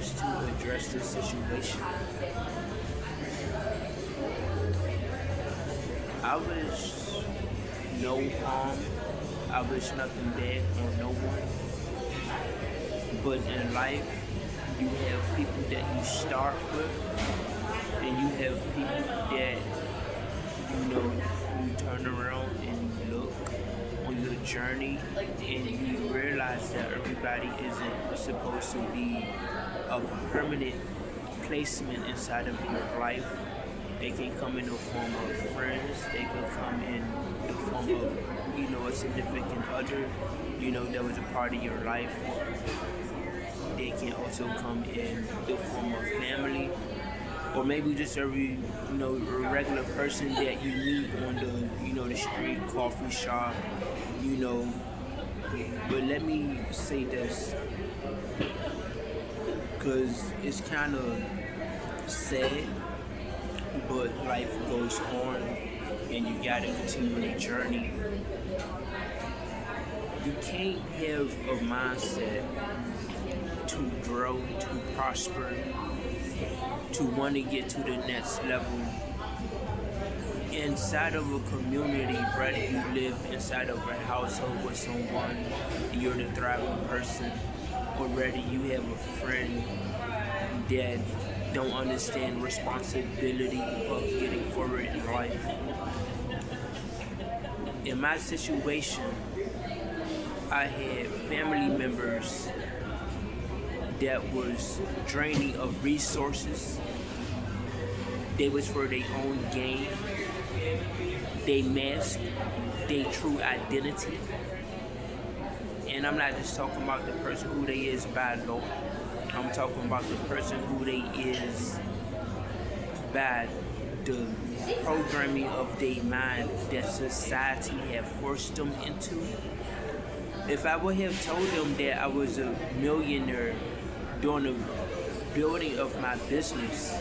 best to address this situation. I wish no harm. I wish nothing bad on no one. But in life, you have people that you start with, and you have people that, you turn around and you look on your journey and you realize that everybody isn't supposed to be a permanent placement inside of your life. They can come in the form of friends, they can come in the form of, a significant other, that was a part of your life. They can also come in the form of family, or maybe just a regular person that you meet on the street, coffee shop, But let me say this, because it's kind of sad, but life goes on, and you gotta continue the journey. You can't have a mindset to grow, to prosper, to want to get to the next level inside of a community, whether you live inside of a household with someone, you're the thriving person, or whether you have a friend that don't understand responsibility of getting forward in life. In my situation, I had family members that was draining of resources. They was for their own gain. They masked their true identity. And I'm not just talking about the person who they is by law. I'm talking about the person who they is by the programming of their mind that society have forced them into. If I would have told them that I was a millionaire during the building of my business,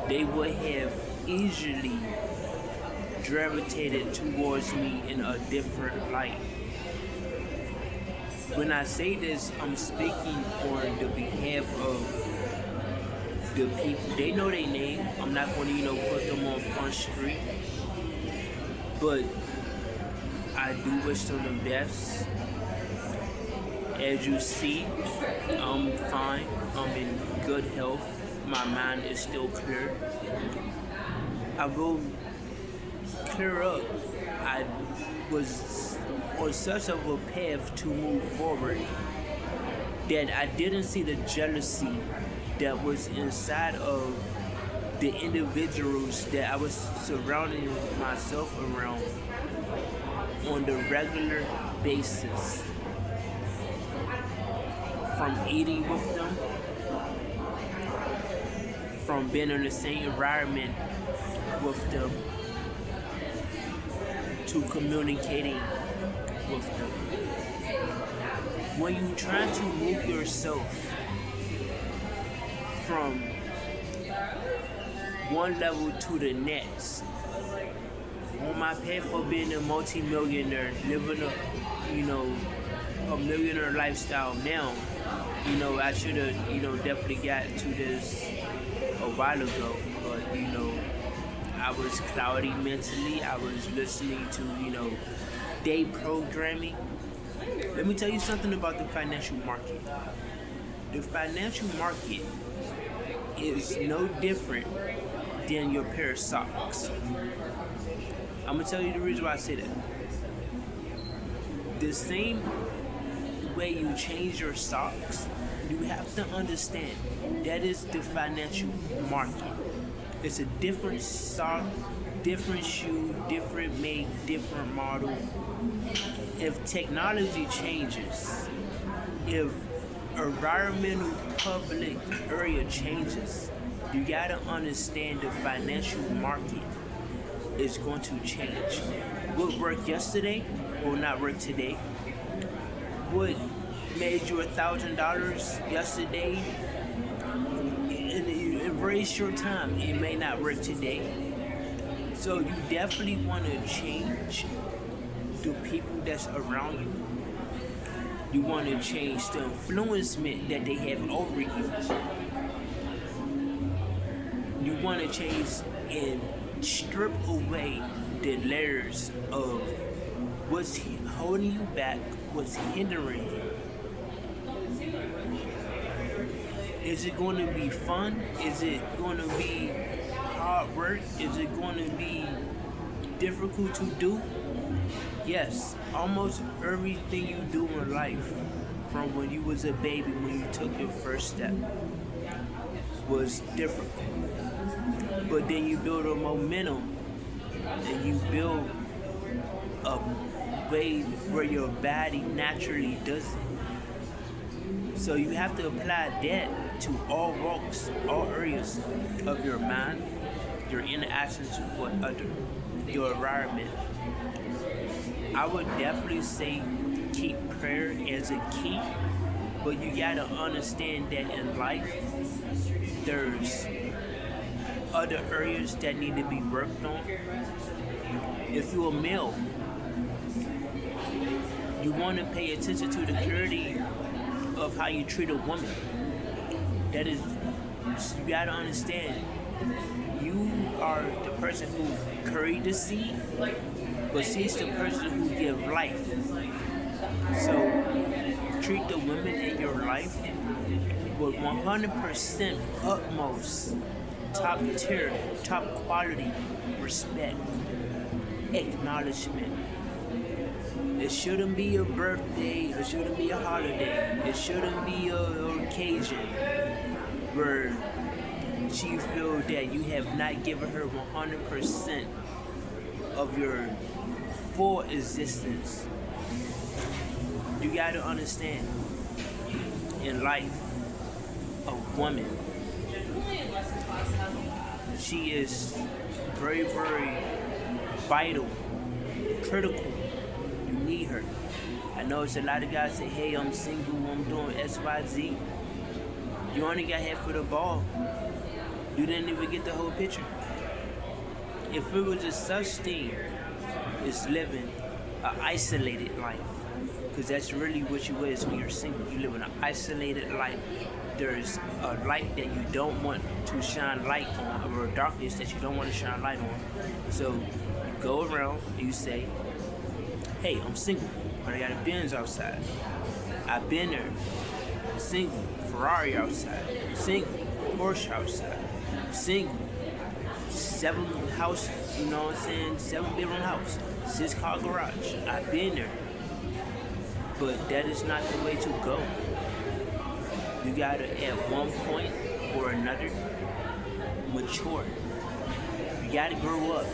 they would have easily gravitated towards me in a different light. When I say this, I'm speaking on the behalf of the people. They know their name. I'm not going to, put them on Front Street. But I do wish them the best. As you see, I'm fine. I'm in good health. My mind is still clear. I will clear up. I was on such of a path to move forward that I didn't see the jealousy that was inside of the individuals that I was surrounding myself around on the regular basis. From eating with them, from being in the same environment with them, to communicating with them. When you try to move yourself from one level to the next, on my path of being a multi-millionaire, living a millionaire lifestyle now, I should have, definitely got to this a while ago, but, I was cloudy mentally. I was listening to, day programming. Let me tell you something about the financial market. The financial market is no different than your pair of socks. I'm going to tell you the reason why I say that. The same way you change your socks, you have to understand that is the financial market. It's a different sock, different shoe, different make, different model. If technology changes, if environmental public area changes, you gotta understand the financial market is going to change. What worked yesterday will not work today. What made you $1,000 yesterday in a very short time, it may not work today. So you definitely want to change the people that's around you. You want to change the influencement that they have over you. You want to change and strip away the layers of what's holding you back, what's hindering you. Is it going to be fun? Is it going to be hard work? Is it going to be difficult to do? Yes, almost everything you do in life, from when you was a baby, when you took your first step, was difficult. But then you build a momentum, and you build a way where your body naturally does it. So you have to apply that to all walks, all areas of your mind, your interactions with others, your environment. I would definitely say keep prayer as a key, but you gotta understand that in life, there's other areas that need to be worked on. If you're a male, you want to pay attention to the clarity of how you treat a woman. That is, you gotta understand, you are the person who carried the seed, but she's the person who gives life. So treat the women in your life with 100% utmost, top tier, top quality respect, acknowledgement. It shouldn't be a birthday, it shouldn't be a holiday, it shouldn't be an occasion where she feels that you have not given her 100% of your full existence. You gotta understand, in life, a woman, she is very, very vital, critical. You need her. I know it's a lot of guys say, hey, I'm single, I'm doing X, Y, Z. You only got half of the ball. You didn't even get the whole picture. If it was a such thing as living an isolated life, because that's really what you is when you're single. You live in an isolated life. There's a light that you don't want to shine light on, or a darkness that you don't want to shine light on. So you go around and you say, hey, I'm single, but I got a Benz outside. I've been there. Single, Ferrari outside. Single, Porsche outside. Single, 7 house, you know what I'm saying? 7 bedroom house, 6 car garage. I've been there. But that is not the way to go. You gotta, at one point or another, mature. You gotta grow up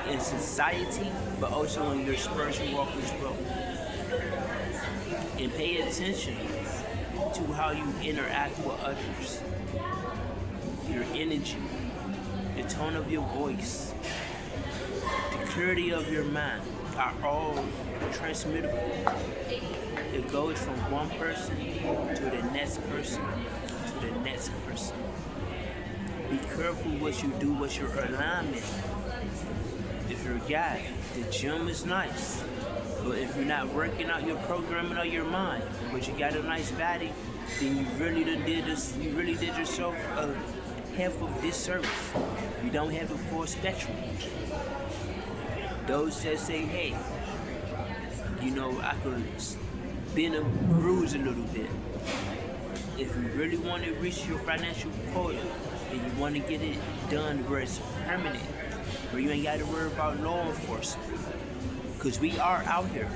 in society, but also in your spiritual walk as well. And pay attention to how you interact with others. Your energy, the tone of your voice, the clarity of your mind are all transmittable. It goes from one person to the next person to the next person. Be careful what you do with your alignment. If you're a guy, the gym is nice. But if you're not working out your programming of your mind, but you got a nice body, then you really did yourself a half of disservice. You don't have the full spectrum. Those that say, hey, you know, I could bend a bruise a little bit. If you really want to reach your financial goal and you want to get it done where it's permanent, where you ain't got to worry about law enforcement, because we are out here.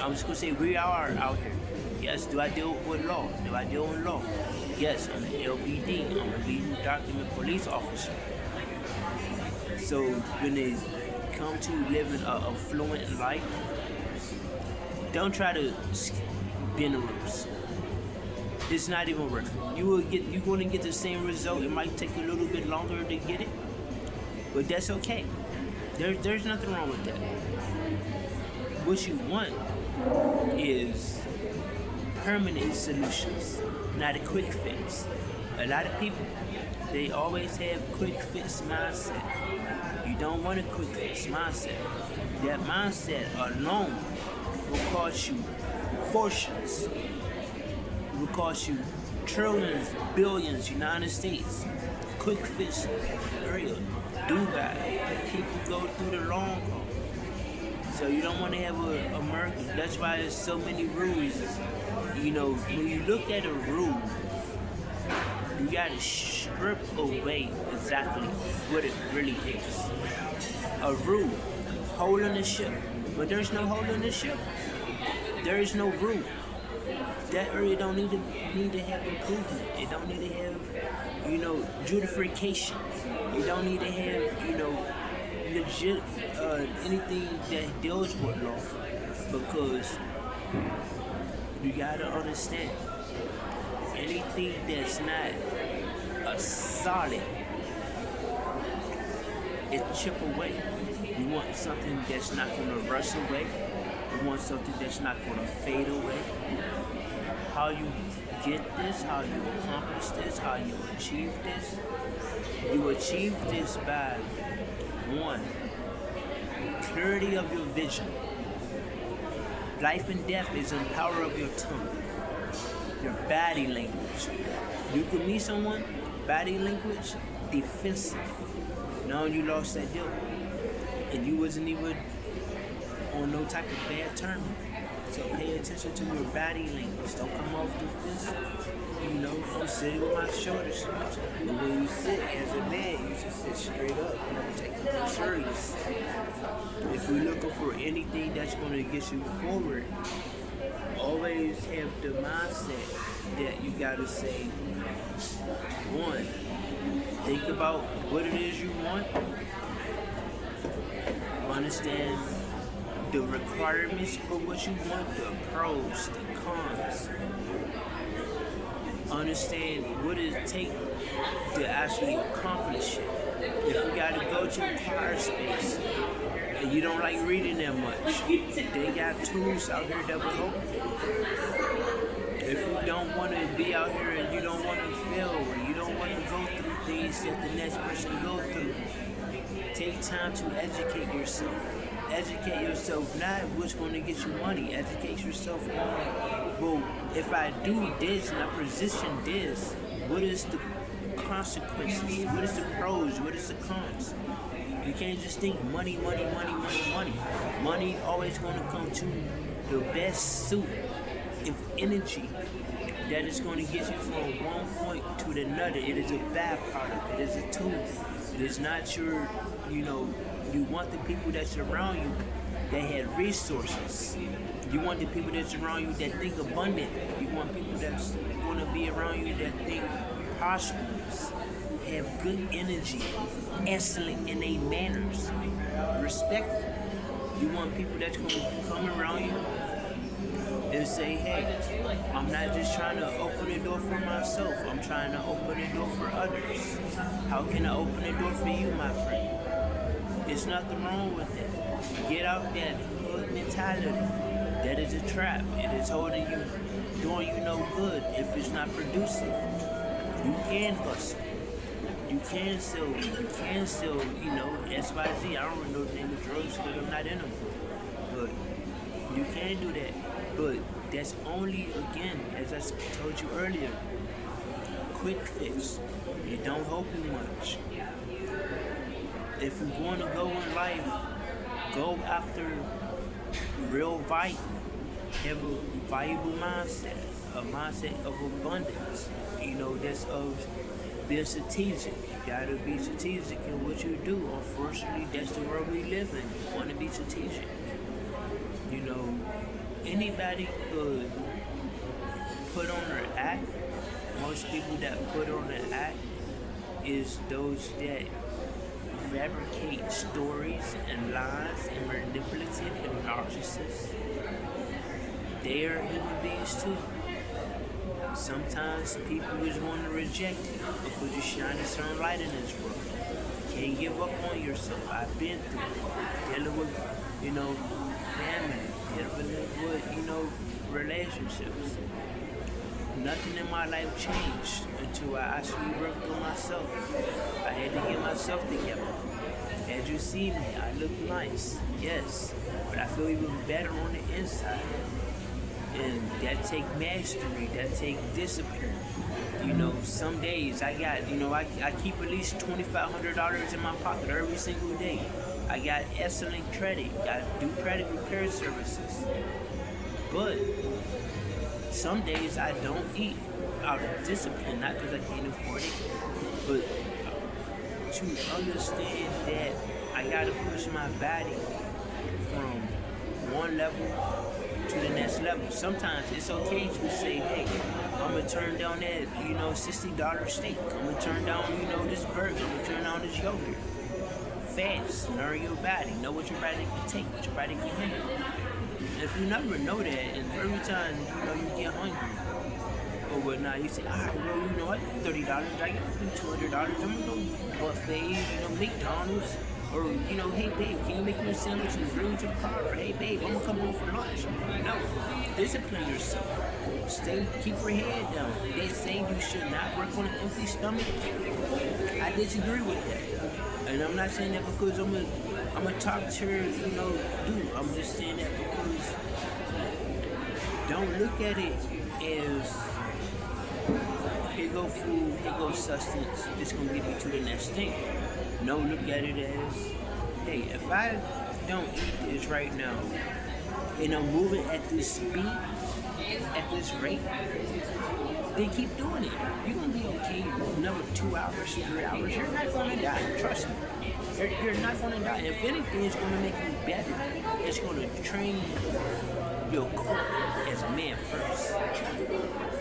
I'm just going to say we are out here. Yes, do I deal with law? Do I deal with law? Yes, I'm an LPD. I'm a leading document police officer. So when it comes to living an affluent life, don't try to bend the rules. It's not even worth it. You're going to get the same result. It might take a little bit longer to get it, but that's okay. There's nothing wrong with that. What you want is permanent solutions, not a quick fix. A lot of people, they always have quick fix mindset. You don't want a quick fix mindset. That mindset alone will cause you fortunes. It will cost you trillions, billions, United States. Quick fix area, Dubai. People go through the long haul. So you don't want to have a American. That's why there's so many rules. You know, when you look at a rule, you gotta strip away exactly what it really is. A rule, hole in the ship. But there's no hole in the ship. There is no rule. That area don't need to have improvement. It don't need to have, judification. It don't need to have, legit anything that deals with law. Because you gotta understand, anything that's not a solid, it chip away. You want something that's not gonna rust away. You want something that's not gonna fade away. How you get this, how you accomplish this, how you achieve this. You achieve this by, one, clarity of your vision. Life and death is in the power of your tongue, your body language. You could meet someone, body language, defensive. Now you lost that deal. And you wasn't even on no type of bad term. So pay attention to your body language. Don't come off defensive. I'm sitting with my shoulders. But when you sit as a man, you just sit straight up. You don't take it serious. If you're looking for anything that's going to get you forward, always have the mindset that you got to say, one, think about what it is you want. Understand the requirements for what you want, the pros, the cons. Understand what it takes to actually accomplish it. If you gotta go to the car space and you don't like reading that much, they got tools out here that will help you. If you don't want to be out here and you don't want to fail, or you don't want to go through things that the next person go through, take time to educate yourself. Educate yourself not what's going to get you money. Educate yourself on, well, if I do this and I position this, what is the consequences? What is the pros? What is the cons? You can't just think money. Money always going to come to the best suit of energy that is going to get you from one point to another. It is a byproduct. It is a tool. It is not your, you want the people that surround you that have resources. You want the people that surround you that think abundant. You want people that's going to be around you that think prosperous, have good energy, excellent in their manners, respectful. You want people that's going to come around you and say, hey, I'm not just trying to open the door for myself. I'm trying to open the door for others. How can I open the door for you, my friend? There's nothing wrong with that. Get out that hood mentality. That is a trap. It is holding you, doing you no good if it's not producing. You can hustle. You can sell, XYZ. I don't know the name of drugs because I'm not in them. But you can do that. But that's only, again, as I told you earlier, quick fix. It don't help you much. If you want to go in life, go after real vital. Have a valuable mindset, a mindset of abundance. That's of being strategic. You gotta be strategic in what you do. Unfortunately, that's the world we live in. You want to be strategic. Anybody could put on their act. Most people that put on an act is those that fabricate stories and lies and manipulative and narcissists. They are human beings too. Sometimes people just want to reject it because you shine a certain light in this world. You can't give up on yourself. I've been through it. Dealing with, family, dealing with, relationships. Nothing in my life changed until I actually worked on myself. I had to get myself together. As you see me, I look nice, yes, but I feel even better on the inside. And that take mastery, that take discipline. Some days I keep at least $2,500 in my pocket every single day. I got excellent credit. I do credit repair services. But some days I don't eat out of discipline, not because I can't afford it, but to understand that I gotta push my body from one level to the next level. Sometimes it's okay to say, hey, I'm gonna turn down that, $60 steak. I'm gonna turn down, this burger. I'm gonna turn down this yogurt. Fast, learn your body. Know what your body can take, what your body can handle. If you never know that, and every time, you get hungry or whatnot, you say, well, what, $30, I get $200, I'm gonna go buffet, McDonald's. Or, hey babe, can you make me a sandwich and bring it to the car? Or hey babe, I'm gonna come home for lunch. No, discipline yourself. Keep your head down. They say you should not work on an empty stomach. I disagree with that. And I'm not saying that because I'm a top tier, dude. I'm just saying that because don't look at it as here go food, here go sustenance, this gonna get you to the next thing. No, look at it as, hey, if I don't eat this right now, and I'm moving at this speed, at this rate, then keep doing it. You're gonna be okay. Another 2 hours, 3 hours, you're not gonna die. Trust me. You're not gonna die. If anything, it's gonna make you better. It's gonna train your core as a man first.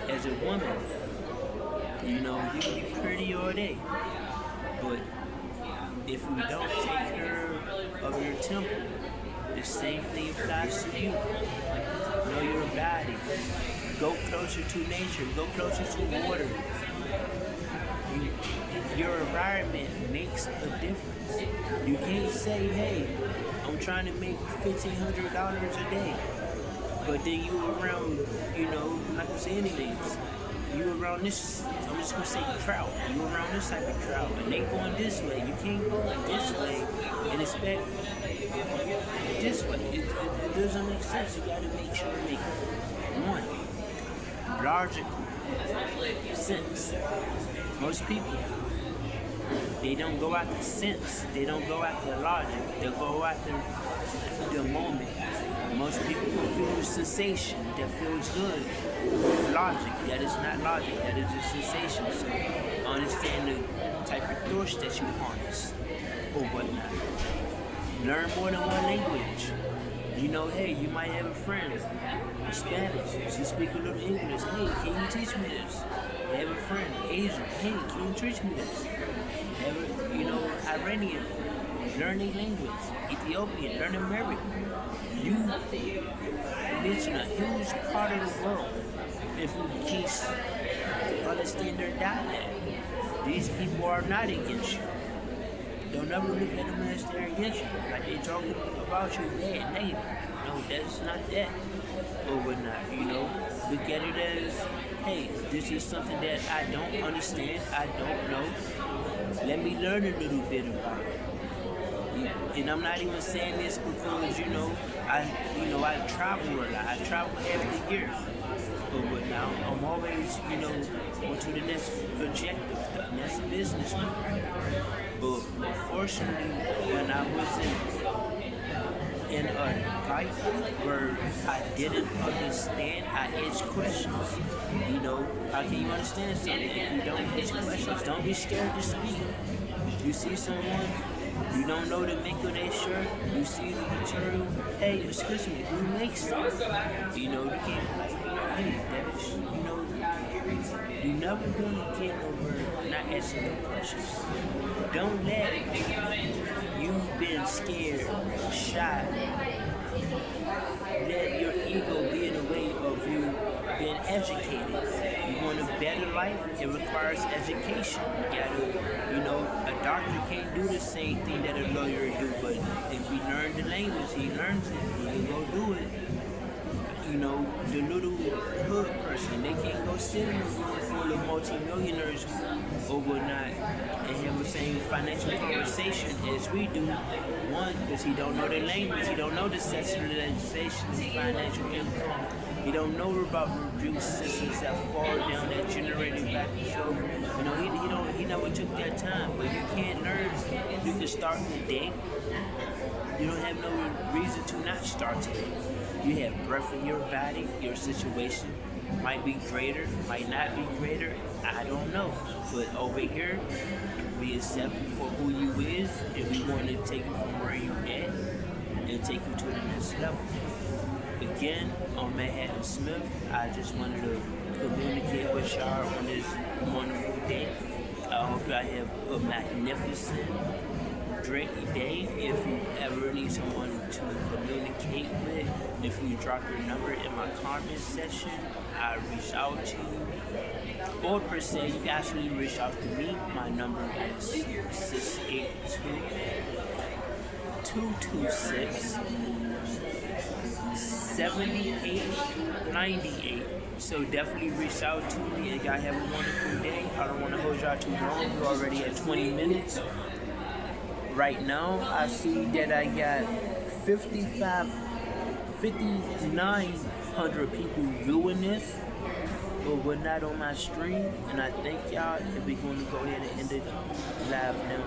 As a woman, you can be pretty all day, but if we don't take care of your temple, the same thing applies to you. Know your body. Go closer to nature. Go closer to water. Your environment makes a difference. You can't say, hey, I'm trying to make $1,500 a day, but then you around, I'm not gonna say anything. You around this, I'm just gonna say trout. You around this type of trout, and they going this way. You can't go this way and expect this way. It doesn't make sense. You gotta make sure to make one logical sense. Most people, they don't go after sense. They don't go after logic. They go after the moment. Most people feel a sensation that feels good. Logic, that is not logic, that is a sensation. So understand the type of thirst that you harness or whatnot. Learn more than one language. Hey, you might have a friend in Spanish. She speaks a little English. Hey, can you teach me this? Have a friend, Asian. Hey, can you teach me this? Have a, Iranian. Learn a language. Ethiopian. Learn American. You mention a huge part of the world if you can't understand their dialect. These people are not against you. Don't ever look at them as they're against you. Like they talking about you bad, negative. No, that's not that. Or whatnot, Look at it as, hey, this is something that I don't understand, I don't know. Let me learn a little bit about it. And I'm not even saying this because, I travel a lot. I travel half the year. But now I'm always, going to the next objective, the next business move. But unfortunately, when I was in a life where I didn't understand, I asked questions. How can you understand something if you don't ask questions? Don't be scared to speak. You see someone, you don't know the make of their shirt, you see the material, hey, excuse me, who makes it? You can't like, hey, that's, you're never gonna get over not asking no questions. Don't let you've been scared, shy, let your ego be in the way of you being educated. You want a better life, it requires education. You gotta, a doctor can't do the same thing that a lawyer do, but if he learns the language, he learns it, he go do it. The little hood person, they can't go sit in a room full of multi-millionaires or whatnot and have the same financial conversation as we do. One, because he don't know the language, he don't know the sexual legislation, the financial income. He don't know about review systems that fall down that generated back himself. You know, he never took that time. But you can't learn. You can start the day. You don't have no reason to not start today. You have breath in your body. Your situation might be greater, might not be greater. I don't know. But over here, we accept you for who you is, and we want to take you from where you at and take you to the next level. Again, I'm Madhatan Smith. I just wanted to communicate with y'all on this wonderful day. I hope y'all have a magnificent, great day. If you ever need someone to communicate with, if you drop your number in my comment section, I'll reach out to you. Or per se, you can actually reach out to me. My number is 682-226-7898. So definitely reach out to me, and y'all have a wonderful day. I don't want to hold y'all too long. We're already at 20 minutes. Right now, I see that I got 5,900 people viewing this, but we're not on my stream. And I thank y'all, and we're going to go ahead and end it live now.